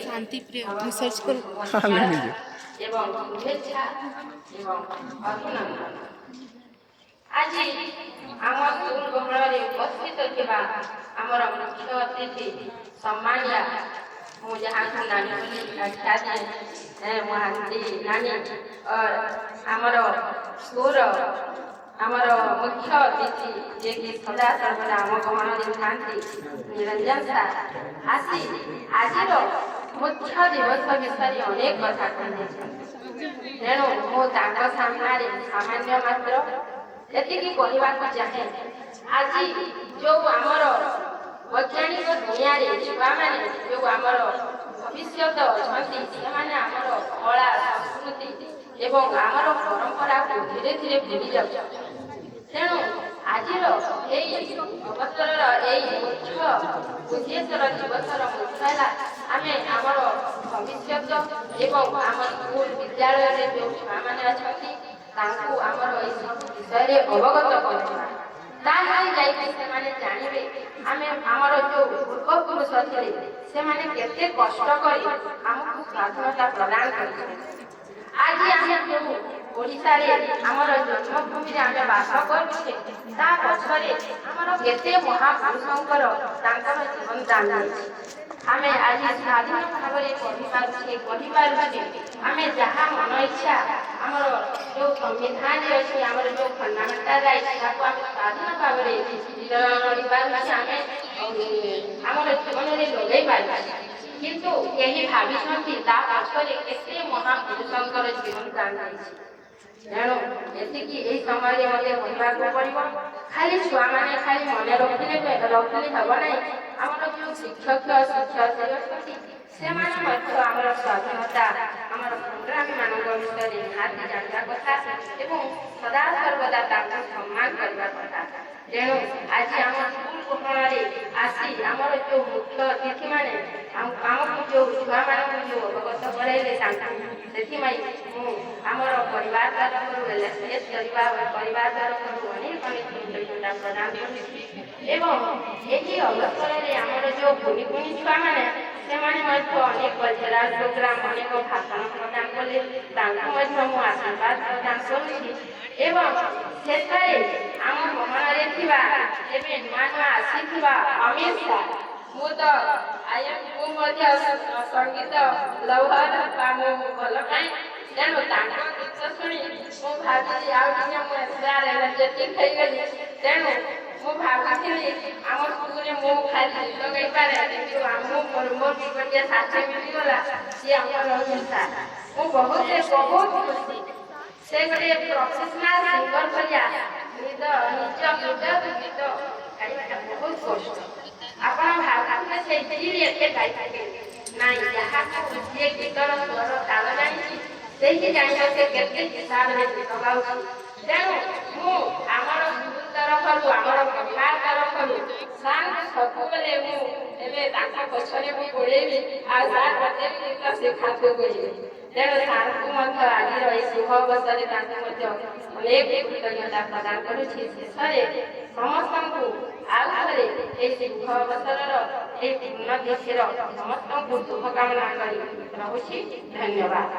शांति प्रिय रिसर्च कर आज आम स्कूल गहल उपस्थित थिबा आमर मुख्य अतिथि सम्मानिया जहाँ नानी आख्या महांती नानी और आमर स्कूल आमर मुख्य अतिथि जे कि सदा सर्वदा आम गहन था निरंजन सार आसी आज मुख्य दिवस विषय अनेक कथा कहते तेणु मुझे सामने सामान्य मात्र एतिकी कहवाक चाहे आज जो आमर वैज्ञानिक दुनिया छुआ मैंने जो आमर भविष्य अच्छा से कला संस्कृति एवं आमर परंपरा को धीरे धीरे भूली जाऊ तेणु आज अवसर मुख्य उद्देश्य दिवसर मुख्य है आम आमर भविष्य एवं आम स्कूल विद्यालय जो छुआ मैंने अच्छा आमर विषय अवगत करवा जानवे आम आमर जो पूर्वपुरुष थे से केते कष्ट कर आमको स्वाधीनता प्रदान कर आज आम जो ओडिशा रे आमर जन्मभूमि आम बास करुचे पछरे आमर केते महापुरुषंकर जीवन दान आम आज स्वाधीन भाव में कहीपारे आम जहाँ मन इच्छा आमर जो संविधान अच्छी आमर जो फंडामेंटाल राइट्स आम स्वाधीन भाव में आमर जीवन में लगे पारे किंतु यही भावी पछरे केते महापुरुषंकर जीवन दान तेणु ये समय कहवाक पड़ो खाली छुआ मैंने खाली मन रखिले हम ना आमर जो शिक्षक शिक्षयित्री अच्छी से आमर स्वाधीनता आमर संग्रामी मान विषय निहाती जानवा कथा और सदा सर्वदा सम्मान करने कथा तेणु आज आम स्कूल गहन आसी आमर जो मुख्य अतिथि मैंने आमको जो छुआ मान जो अवगत कराइले आमर परिवार तरफ परिवार तरफ अनेक अनेक कृतज्ञता प्रदान एवं यही अवसर में आमर जो कुनी कुनी छुआ मैंने अनेक कल्चराल प्रोग्राम अनेक भाषण प्रदान कले आशीर्वाद प्रदान करुँची आम गहन नुआ नुआ आसी अमित सार मुझे संगीत लवर भल पाए तेणु गीत शुणी मुझे आती गली तेणु मुझे आम स्कूल मु खाली गीत गई पारे मोर भी गोटे साथी मिलगला सी आम रंजन सार मुझे बहुत खुशी से गोटे प्रोफेशनल सिंगर भलिया निज गीत गाइबा बहुत कष्ट आप भावुले से गाई ना जहाँ जे गीतर स्वर ताल जानी जानवा से केते हिसाब से गीत गाँव तेणु मुझर स्कूल तरफ आमर परिवार तरफ सबुले मुझे पछरे गोड़ेबी आर मत गीत शिखा गई तेणु सार को आज शुभ अवसर अनेक कृतज्ञता प्रदान करुँची शेष समस्त को आउे शुभ अवसर पूर्ण तिथि समस्त शुभकामना कर धन्यवाद।